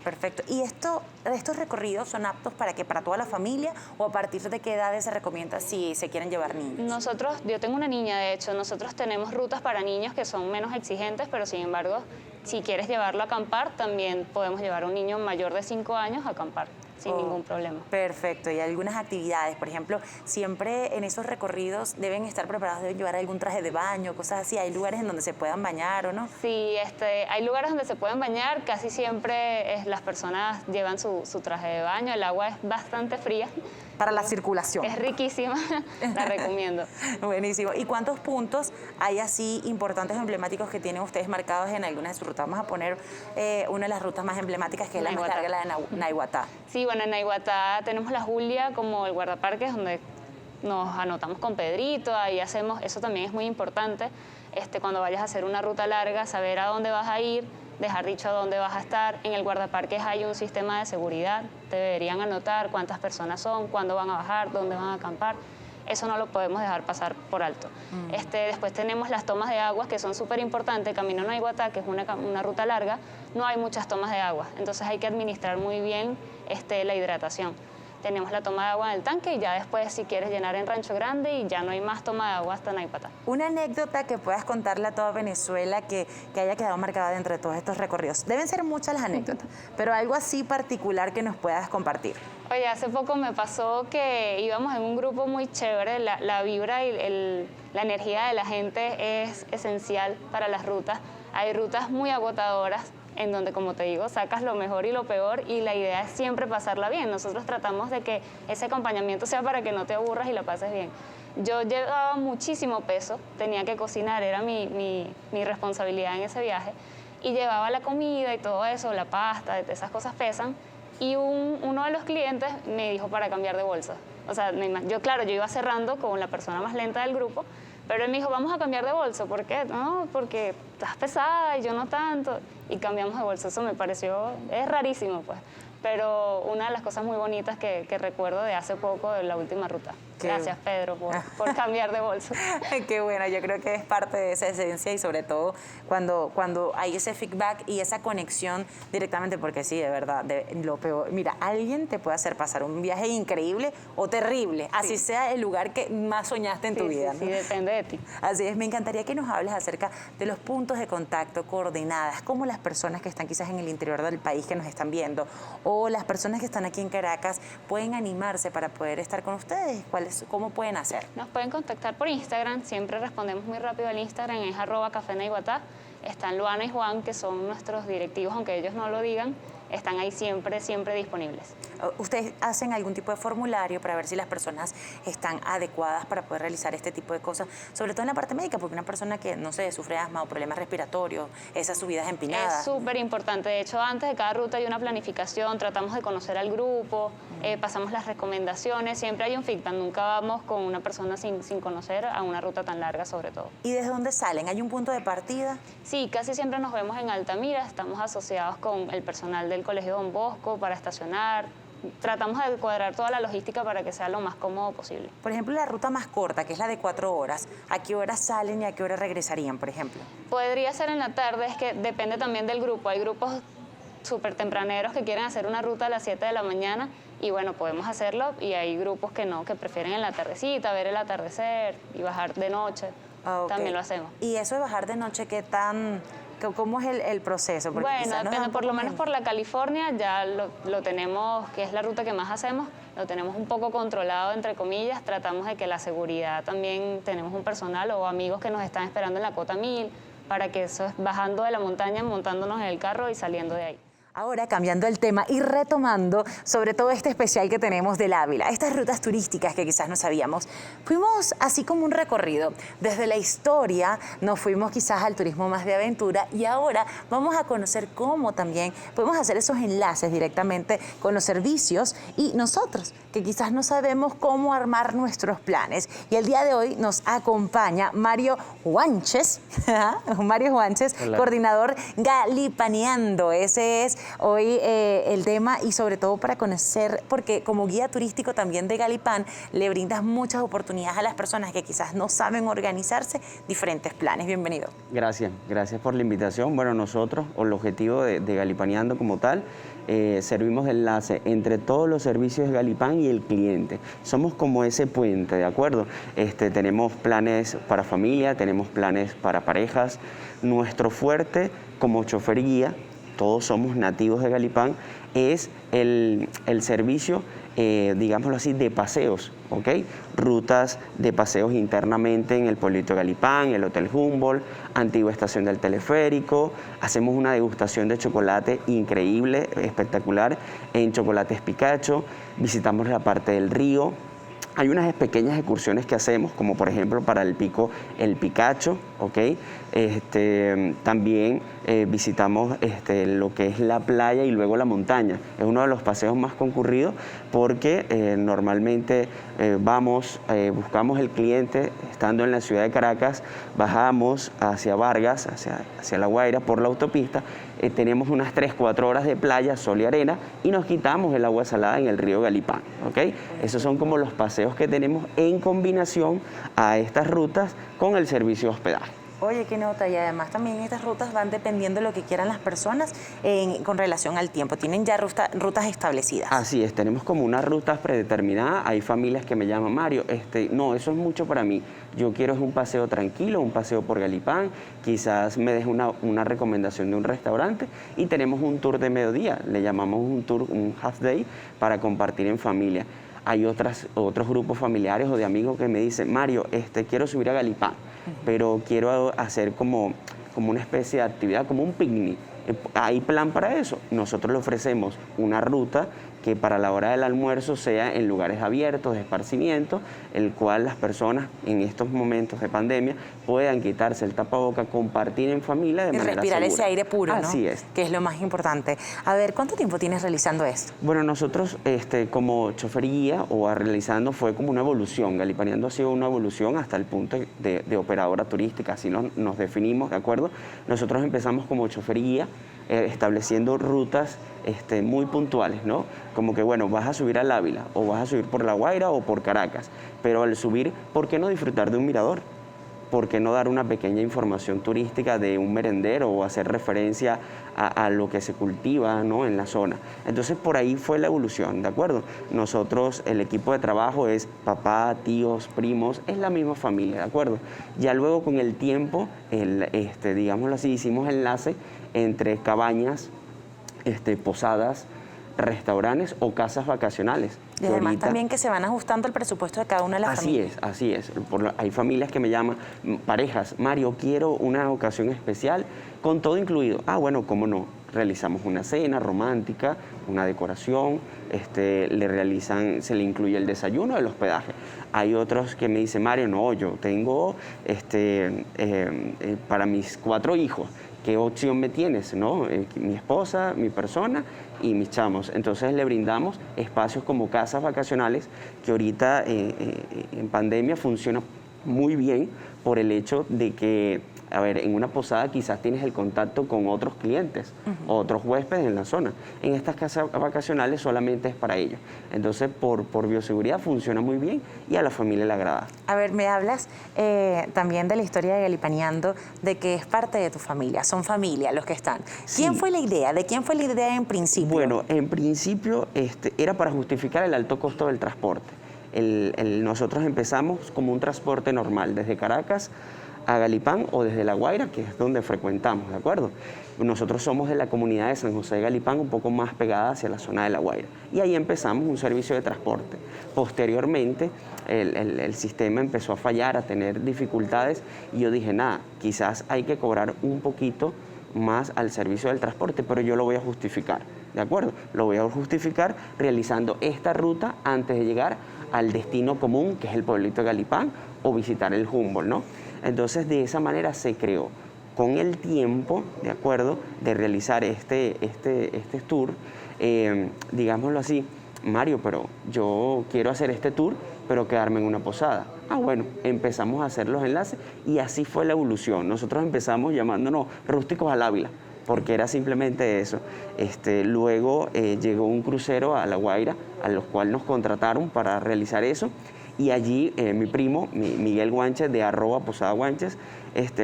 Perfecto. ¿Y estos recorridos son aptos para toda la familia o a partir de qué edades se recomienda si se quieren llevar niños?
Yo tengo una niña, de hecho, nosotros tenemos rutas para niños que son menos exigentes, pero sin embargo, si quieres llevarlo a acampar, también podemos llevar a un niño mayor de 5 años a acampar sin ningún problema.
Perfecto. Y algunas actividades, por ejemplo, siempre en esos recorridos deben estar preparados, deben llevar algún traje de baño, cosas así. ¿Hay lugares en donde se puedan bañar o no?
Sí, hay lugares donde se pueden bañar, casi siempre las personas llevan su traje de baño, el agua es bastante fría.
Para la circulación.
Es riquísima, la recomiendo.
Buenísimo. ¿Y cuántos puntos hay así importantes o emblemáticos que tienen ustedes marcados en alguna de sus rutas? Vamos a poner una de las rutas más emblemáticas, que es la más larga, la de Naiguatá.
Sí, bueno, en Naiguatá tenemos la Julia como el guardaparques, donde nos anotamos con Pedrito, ahí hacemos, eso también es muy importante, cuando vayas a hacer una ruta larga, saber a dónde vas a ir, dejar dicho a dónde vas a estar. En el guardaparques hay un sistema de seguridad, te deberían anotar cuántas personas son, cuándo van a bajar, dónde van a acampar. Eso no lo podemos dejar pasar por alto. Después tenemos las tomas de agua, que son súper importantes. Camino a Naiguatá, que es una ruta larga, no hay muchas tomas de agua, entonces hay que administrar muy bien la hidratación. Tenemos la toma de agua en el tanque y ya después, si quieres llenar en Rancho Grande, y ya no hay más toma de agua hasta Naiguatá.
Una anécdota que puedas contarle a toda Venezuela que haya quedado marcada dentro de todos estos recorridos. Deben ser muchas las anécdotas, pero algo así particular que nos puedas compartir.
Oye, hace poco me pasó que íbamos en un grupo muy chévere, la vibra y la energía de la gente es esencial para las rutas. Hay rutas muy agotadoras, en donde, como te digo, sacas lo mejor y lo peor, y la idea es siempre pasarla bien. Nosotros tratamos de que ese acompañamiento sea para que no te aburras y la pases bien. Yo llevaba muchísimo peso, tenía que cocinar, era mi responsabilidad en ese viaje, y llevaba la comida y todo eso, la pasta, esas cosas pesan, y uno de los clientes me dijo para cambiar de bolsa. O sea, yo iba cerrando con la persona más lenta del grupo, pero él me dijo, vamos a cambiar de bolso. ¿Por qué? No, porque estás pesada y yo no tanto. Y cambiamos de bolso. Eso me pareció, es rarísimo, pues. Pero una de las cosas muy bonitas que recuerdo de hace poco, de la última ruta. Gracias, Pedro, por cambiar de bolso.
Qué bueno, yo creo que es parte de esa esencia, y sobre todo cuando hay ese feedback y esa conexión directamente, porque sí, de verdad, lo peor. Mira, alguien te puede hacer pasar un viaje increíble o terrible, así sea el lugar que más soñaste en tu vida.
Sí, depende de ti.
Así es, me encantaría que nos hables acerca de los puntos de contacto, coordenadas, cómo las personas que están quizás en el interior del país, que nos están viendo, o las personas que están aquí en Caracas, pueden animarse para poder estar con ustedes. ¿Cómo pueden hacer?
Nos pueden contactar por Instagram, siempre respondemos muy rápido al Instagram, es @cafenaiguatá. Están Luana y Juan, que son nuestros directivos, aunque ellos no lo digan, están ahí siempre disponibles.
¿Ustedes hacen algún tipo de formulario para ver si las personas están adecuadas para poder realizar este tipo de cosas? Sobre todo en la parte médica, porque una persona que, no sé, sufre asma o problemas respiratorios, esas subidas empinadas.
Es súper importante. De hecho, antes de cada ruta hay una planificación, tratamos de conocer al grupo, pasamos las recomendaciones, siempre hay un feedback, nunca vamos con una persona sin conocer a una ruta tan larga, sobre todo.
¿Y desde dónde salen? ¿Hay un punto de partida?
Sí, casi siempre nos vemos en Altamira, estamos asociados con el personal del Colegio Don Bosco para estacionar. Tratamos de cuadrar toda la logística para que sea lo más cómodo posible.
Por ejemplo, la ruta más corta, que es la de 4 horas, ¿a qué hora salen y a qué hora regresarían, por ejemplo?
Podría ser en la tarde, es que depende también del grupo. Hay grupos súper tempraneros que quieren hacer una ruta a las 7 de la mañana y bueno, podemos hacerlo, y hay grupos que no, que prefieren en la tardecita, ver el atardecer y bajar de noche.
Okay.
También lo hacemos.
¿Y eso de bajar de noche, cómo es el proceso?
Porque bueno, depende, por lo menos por la California ya lo tenemos, que es la ruta que más hacemos, lo tenemos un poco controlado, entre comillas. Tratamos de que la seguridad también, tenemos un personal o amigos que nos están esperando en la cota 1000, para que eso es bajando de la montaña, montándonos en el carro y saliendo de ahí.
Ahora, cambiando el tema y retomando sobre todo este especial que tenemos del Ávila, estas rutas turísticas que quizás no sabíamos, fuimos así como un recorrido. Desde la historia nos fuimos quizás al turismo más de aventura y ahora vamos a conocer cómo también podemos hacer esos enlaces directamente con los servicios y nosotros, que quizás no sabemos cómo armar nuestros planes. Y el día de hoy nos acompaña Mario Juanches, Mario Juanches, coordinador Galipaneando. Ese es hoy el tema y sobre todo para conocer, porque como guía turístico también de Galipán le brindas muchas oportunidades a las personas que quizás no saben organizarse diferentes planes. Bienvenido.
Gracias por la invitación. Bueno, nosotros, o el objetivo de Galipaneando como tal, servimos de enlace entre todos los servicios de Galipán y el cliente. Somos como ese puente, ¿de acuerdo? Tenemos planes para familia, tenemos planes para parejas. Nuestro fuerte como chofer guía, todos somos nativos de Galipán, es el servicio, digámoslo así, de paseos, ¿ok? Rutas de paseos internamente en el pueblito de Galipán, el Hotel Humboldt, antigua estación del teleférico. Hacemos una degustación de chocolate increíble, espectacular, en Chocolates Picacho. Visitamos la parte del río. Hay unas pequeñas excursiones que hacemos, como por ejemplo para el pico El Picacho, ¿ok? También visitamos lo que es la playa y luego la montaña. Es uno de los paseos más concurridos porque normalmente buscamos el cliente estando en la ciudad de Caracas, bajamos hacia Vargas, hacia La Guaira por la autopista, tenemos unas 3-4 horas de playa, sol y arena y nos quitamos el agua salada en el río Galipán, ¿ok? Esos son como los paseos que tenemos en combinación a estas rutas con el servicio de hospedaje.
Oye, qué nota, y además también estas rutas van dependiendo de lo que quieran las personas con relación al tiempo. ¿Tienen ya rutas establecidas?
Así es, tenemos como unas rutas predeterminadas. Hay familias que me llaman, Mario, no, eso es mucho para mí. Yo quiero un paseo tranquilo, un paseo por Galipán, quizás me deje una recomendación de un restaurante y tenemos un tour de mediodía, le llamamos un tour, un half day para compartir en familia. Hay otros grupos familiares o de amigos que me dicen, Mario, quiero subir a Galipán, pero quiero hacer como una especie de actividad, como un picnic. ¿Hay plan para eso? Nosotros le ofrecemos una ruta que para la hora del almuerzo sea en lugares abiertos, de esparcimiento, el cual las personas en estos momentos de pandemia puedan quitarse el tapaboca, compartir en familia de manera
respirar
segura.
Ese aire puro, ¿no?
Así es.
Que es lo más importante. A ver, ¿cuánto tiempo tienes realizando esto?
Bueno, nosotros como chofer guía o realizando fue como una evolución. Galipaneando ha sido una evolución hasta el punto de operadora turística, así nos definimos, ¿de acuerdo? Nosotros empezamos como chofer guía, estableciendo rutas muy puntuales, ¿no? Como que, bueno, vas a subir al Ávila, o vas a subir por La Guaira o por Caracas, pero al subir, ¿por qué no disfrutar de un mirador? ¿Por qué no dar una pequeña información turística de un merendero o hacer referencia a lo que se cultiva, ¿no?, en la zona? Entonces, por ahí fue la evolución, ¿de acuerdo? Nosotros, el equipo de trabajo es papá, tíos, primos, es la misma familia, ¿de acuerdo? Ya luego con el tiempo, digámoslo así, hicimos enlace entre cabañas, posadas, restaurantes o casas vacacionales.
Y además también que se van ajustando el presupuesto de cada una de las familias.
Así es. Hay familias que me llaman, parejas, Mario, quiero una ocasión especial con todo incluido. Ah, bueno, cómo no. Realizamos una cena romántica, una decoración, se le incluye el desayuno, el hospedaje. Hay otros que me dicen, Mario, no, yo tengo para mis 4 hijos. ¿Qué opción me tienes? ¿No? Mi esposa, mi persona y mis chamos. Entonces le brindamos espacios como casas vacacionales que ahorita en pandemia funcionan muy bien por el hecho de que, a ver, en una posada quizás tienes el contacto con otros clientes, otros huéspedes en la zona. En estas casas vacacionales solamente es para ellos. Entonces, por bioseguridad funciona muy bien y a la familia le agrada.
A ver, me hablas también de la historia de Galipaneando, de que es parte de tu familia, son familia los que están.
Sí.
¿Quién fue la idea? ¿De quién fue la idea en principio?
Bueno, en principio era para justificar el alto costo del transporte. Nosotros empezamos como un transporte normal, desde Caracas a Galipán o desde La Guaira, que es donde frecuentamos, ¿de acuerdo? Nosotros somos de la comunidad de San José de Galipán, un poco más pegada hacia la zona de La Guaira. Y ahí empezamos un servicio de transporte. Posteriormente, el sistema empezó a fallar, a tener dificultades, y yo dije, nada, quizás hay que cobrar un poquito más al servicio del transporte, pero yo lo voy a justificar, ¿de acuerdo? Lo voy a justificar realizando esta ruta antes de llegar al destino común, que es el pueblito de Galipán, o visitar el Humboldt, ¿no? Entonces, de esa manera se creó. Con el tiempo, ¿de acuerdo?, de realizar este tour, digámoslo así, Mario, pero yo quiero hacer este tour, pero quedarme en una posada. Ah, bueno, empezamos a hacer los enlaces y así fue la evolución. Nosotros empezamos llamándonos Rústicos al Ávila, porque era simplemente eso. Luego llegó un crucero a La Guaira, a los cuales nos contrataron para realizar eso. Y allí mi primo, Miguel Guanches, de @PosadaGuanches,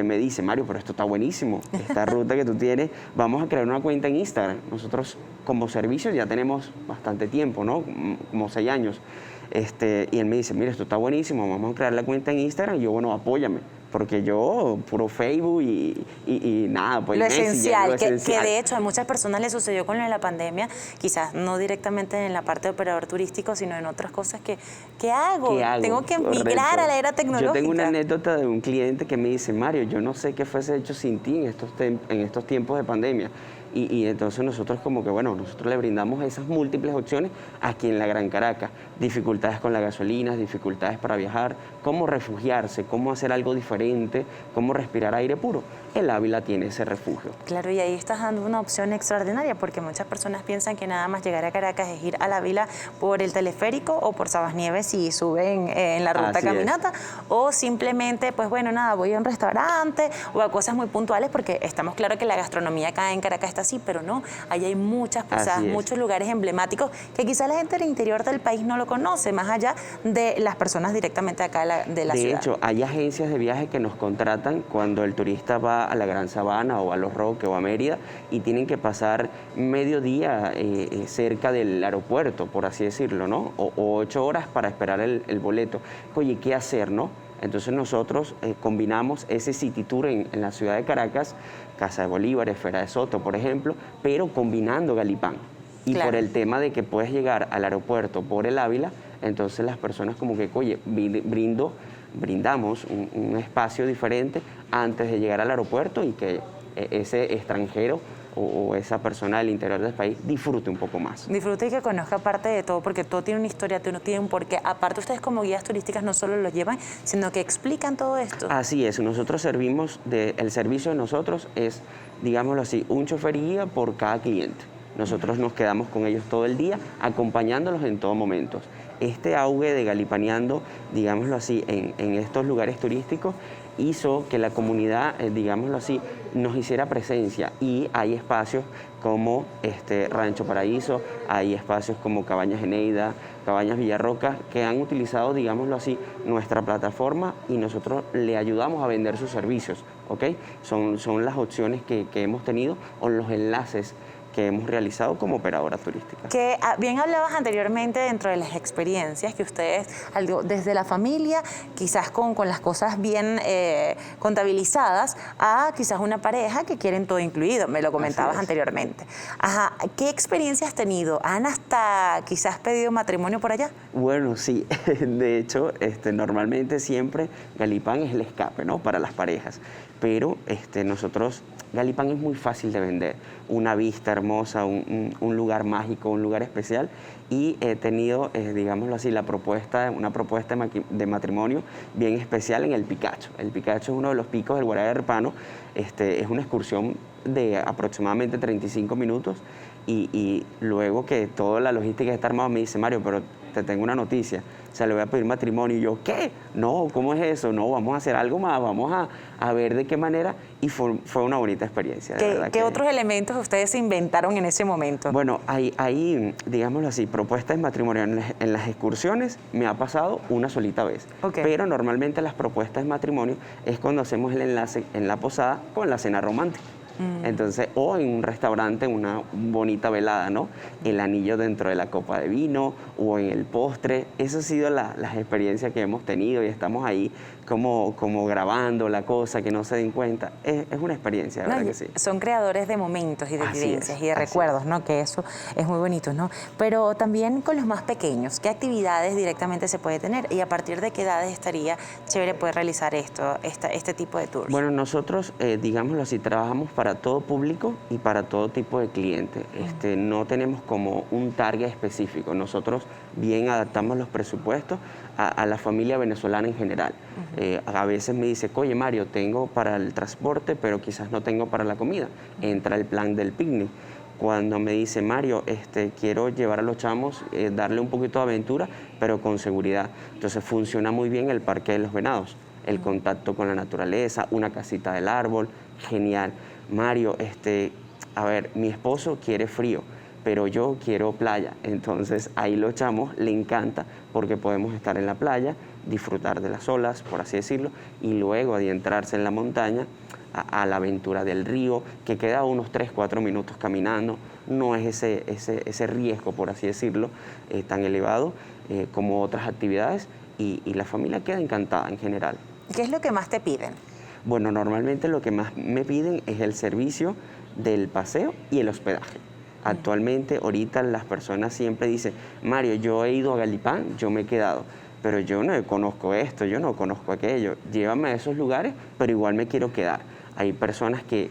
me dice, Mario, pero esto está buenísimo, esta ruta que tú tienes, vamos a crear una cuenta en Instagram. Nosotros como servicio ya tenemos bastante tiempo, ¿no? Como 6 años. Y él me dice, mira, esto está buenísimo, vamos a crear la cuenta en Instagram. Y yo, bueno, apóyame, porque yo, puro Facebook y nada, pues
lo
Messi,
esencial,
lo
que
esencial.
de hecho a muchas personas les sucedió con lo de la pandemia, quizás no directamente en la parte de operador turístico, sino en otras cosas que, ¿qué hago?
¿Qué hago?
Tengo que migrar
Correcto.
a la era tecnológica.
Yo tengo una anécdota de un cliente que me dice, Mario, yo no sé qué fuese hecho sin ti en estos tiempos de pandemia. Y entonces nosotros como que, bueno, nosotros le brindamos esas múltiples opciones aquí en la Gran Caracas. Dificultades con la gasolina, dificultades para viajar, cómo refugiarse, cómo hacer algo diferente, cómo respirar aire puro. El Ávila tiene ese refugio.
Claro, y ahí estás dando una opción extraordinaria, porque muchas personas piensan que nada más llegar a Caracas es ir a la Ávila por el teleférico o por Sabasnieves si suben en la ruta
Así
caminata, o simplemente, pues bueno, nada, voy a un restaurante o a cosas muy puntuales, porque estamos claros que la gastronomía acá en Caracas está así, pero no, ahí hay muchas posadas, muchos lugares emblemáticos que quizás la gente del interior del país no lo conoce, más allá de las personas directamente acá de la ciudad.
De hecho, hay agencias de viaje que nos contratan cuando el turista va a la Gran Sabana o a Los Roques o a Mérida y tienen que pasar mediodía cerca del aeropuerto, por así decirlo, ¿no? O 8 horas para esperar el boleto. Oye, ¿qué hacer, no? Entonces nosotros combinamos ese City Tour en la ciudad de Caracas, Casa de Bolívar, Esfera de Soto, por ejemplo, pero combinando Galipán. Y
claro,
por el tema de que puedes llegar al aeropuerto por el Ávila, entonces las personas como que, oye, brindamos un espacio diferente antes de llegar al aeropuerto y que ese extranjero o esa persona del interior del país disfrute un poco más.
Disfrute y que conozca parte de todo, porque todo tiene una historia, todo tiene un porqué. Aparte, ustedes como guías turísticas no solo lo llevan, sino que explican todo esto.
Así es, nosotros servimos, el servicio de nosotros es, digámoslo así, un chofer y guía por cada cliente. Nosotros nos quedamos con ellos todo el día, acompañándolos en todo momento. Este auge de Galipaneando, digámoslo así, en estos lugares turísticos, hizo que la comunidad, digámoslo así, nos hiciera presencia, y hay espacios como Rancho Paraíso, hay espacios como Cabañas Eneida, Cabañas Villarroca, que han utilizado, digámoslo así, nuestra plataforma y nosotros le ayudamos a vender sus servicios, ¿ok? Son las opciones que hemos tenido o los enlaces que hemos realizado como operadora turística.
Que bien hablabas anteriormente dentro de las experiencias que ustedes, desde la familia, quizás con las cosas bien contabilizadas, a quizás una pareja que quieren todo incluido, me lo comentabas anteriormente. Ajá, ¿qué experiencia has tenido? ¿Han hasta quizás pedido matrimonio por allá?
Bueno, sí, de hecho, normalmente siempre Galipán es el escape, ¿no?, para las parejas, pero nosotros, Galipán es muy fácil de vender, una vista hermosa, un lugar mágico, un lugar especial, y he tenido, digámoslo así, una propuesta de matrimonio bien especial en el Picacho. El Picacho es uno de los picos del Guará de Repano, es una excursión de aproximadamente 35 minutos, y luego que toda la logística está armada me dice, Mario, pero te tengo una noticia, o sea, le voy a pedir matrimonio. Y yo, ¿qué? No, ¿cómo es eso? No, vamos a hacer algo más, vamos a ver de qué manera. Y fue una bonita experiencia.
¿Qué otros elementos ustedes se inventaron en ese momento?
Bueno, hay, digámoslo así, propuestas de matrimonio en las excursiones me ha pasado una solita vez.
Okay.
Pero normalmente las propuestas de matrimonio es cuando hacemos el enlace en la posada con la cena romántica. Entonces, o en un restaurante, una bonita velada, ¿no? El anillo dentro de la copa de vino o en el postre. Eso ha sido las experiencias que hemos tenido y estamos ahí como grabando la cosa, que no se den cuenta. Es una experiencia, ¿verdad que sí?
Son creadores de momentos y de vivencias y de
así
recuerdos, ¿no? Que eso es muy bonito, ¿no? Pero también con los más pequeños, ¿qué actividades directamente se puede tener? ¿Y a partir de qué edades estaría chévere poder realizar este tipo de tours?
Bueno, nosotros, digámoslo así, trabajamos para todo público y para todo tipo de cliente. No tenemos como un target específico. Nosotros bien adaptamos los presupuestos a la familia venezolana en general. A veces me dice, oye Mario, tengo para el transporte, pero quizás no tengo para la comida. Entra el plan del picnic. Cuando me dice, Mario, quiero llevar a los chamos, darle un poquito de aventura, pero con seguridad. Entonces funciona muy bien el Parque de los Venados, el contacto con la naturaleza, una casita del árbol, genial. Mario, a ver, mi esposo quiere frío, pero yo quiero playa. Entonces ahí los chamos le encanta porque podemos estar en la playa, disfrutar de las olas, por así decirlo, y luego adentrarse en la montaña, a la aventura del río, que queda a unos 3-4 minutos caminando. No es ese riesgo, por así decirlo, tan elevado como otras actividades, y la familia queda encantada en general.
¿Qué es lo que más te piden?
Bueno, normalmente lo que más me piden es el servicio del paseo y el hospedaje. Actualmente, ahorita las personas siempre dicen, Mario, yo he ido a Galipán, yo me he quedado, pero yo no conozco esto, yo no conozco aquello. Llévame a esos lugares, pero igual me quiero quedar. Hay personas que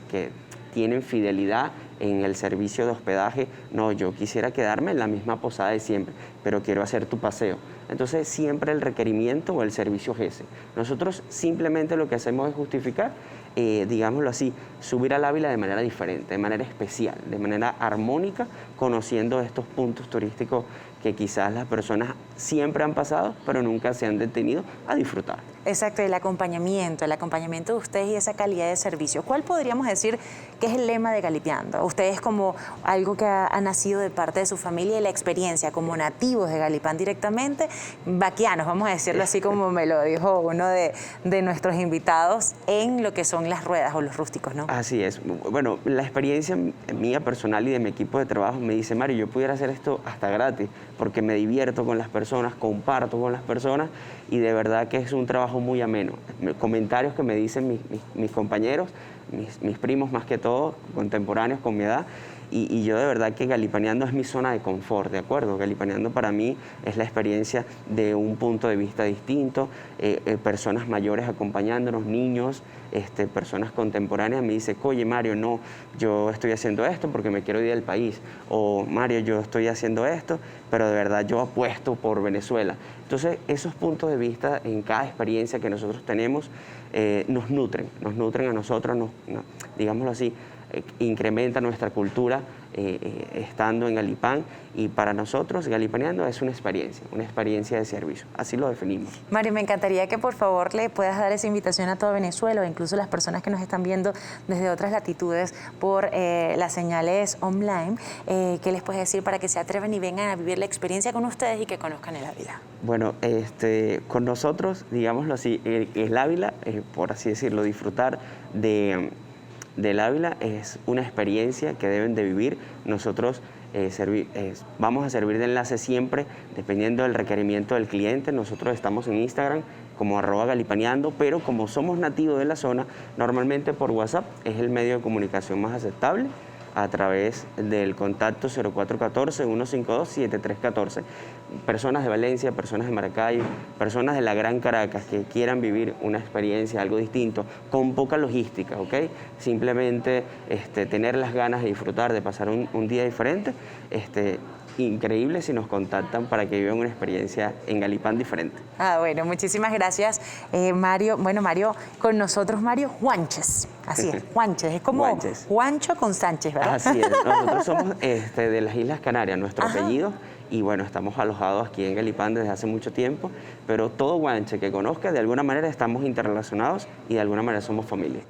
tienen fidelidad en el servicio de hospedaje. No, yo quisiera quedarme en la misma posada de siempre, pero quiero hacer tu paseo. Entonces, siempre el requerimiento o el servicio es ese. Nosotros simplemente lo que hacemos es justificar, digámoslo así, subir al Ávila de manera diferente, de manera especial, de manera armónica, conociendo estos puntos turísticos que quizás las personas siempre han pasado, pero nunca se han detenido a disfrutar.
Exacto, el acompañamiento de ustedes y esa calidad de servicio. ¿Cuál podríamos decir que es el lema de Galipeando? Ustedes como algo que ha nacido de parte de su familia y la experiencia como nativos de Galipán directamente, vaquianos, vamos a decirlo así como me lo dijo uno de nuestros invitados, en lo que son las ruedas o los rústicos, ¿no?
Así es. Bueno, la experiencia mía personal y de mi equipo de trabajo me dice, Mario, yo pudiera hacer esto hasta gratis, porque me divierto con las personas, comparto con las personas, y de verdad que es un trabajo muy ameno. Comentarios que me dicen mis compañeros, mis primos más que todo, contemporáneos con mi edad, y yo de verdad que Galipaneando es mi zona de confort, ¿de acuerdo? Galipaneando para mí es la experiencia de un punto de vista distinto, personas mayores acompañándonos, niños, personas contemporáneas me dicen, oye Mario, no, yo estoy haciendo esto porque me quiero ir del país, o Mario, yo estoy haciendo esto, pero de verdad yo apuesto por Venezuela. Entonces, esos puntos de vista en cada experiencia que nosotros tenemos nos nutren a nosotros, digámoslo así, incrementa nuestra cultura estando en Galipán, y para nosotros Galipaneando es una experiencia de servicio, así lo definimos.
Mario, me encantaría que por favor le puedas dar esa invitación a toda Venezuela o incluso las personas que nos están viendo desde otras latitudes por las señales online, ¿qué les puedes decir para que se atrevan y vengan a vivir la experiencia con ustedes y que conozcan el Ávila?
Bueno, con nosotros, digámoslo así, el Ávila, por así decirlo, disfrutar del Ávila es una experiencia que deben de vivir. Nosotros vamos a servir de enlace siempre, dependiendo del requerimiento del cliente. Nosotros estamos en Instagram como @galipaneando, pero como somos nativos de la zona, normalmente por WhatsApp es el medio de comunicación más aceptable, a través del contacto 0414-152-7314. Personas de Valencia, personas de Maracay, personas de la Gran Caracas que quieran vivir una experiencia, algo distinto, con poca logística, ¿ok? Simplemente tener las ganas de disfrutar, de pasar un día diferente, increíble si nos contactan para que vivan una experiencia en Galipán diferente.
Bueno, muchísimas gracias, Mario. Bueno, Mario, con nosotros Mario Juanches, así es, Juanches, es como
Juanches.
Juancho con Sánchez, ¿verdad?
Así es, nosotros somos de las Islas Canarias, nuestro apellido, y bueno, estamos alojados aquí en Galipán desde hace mucho tiempo, pero todo guanche que conozca, de alguna manera estamos interrelacionados y de alguna manera somos familia.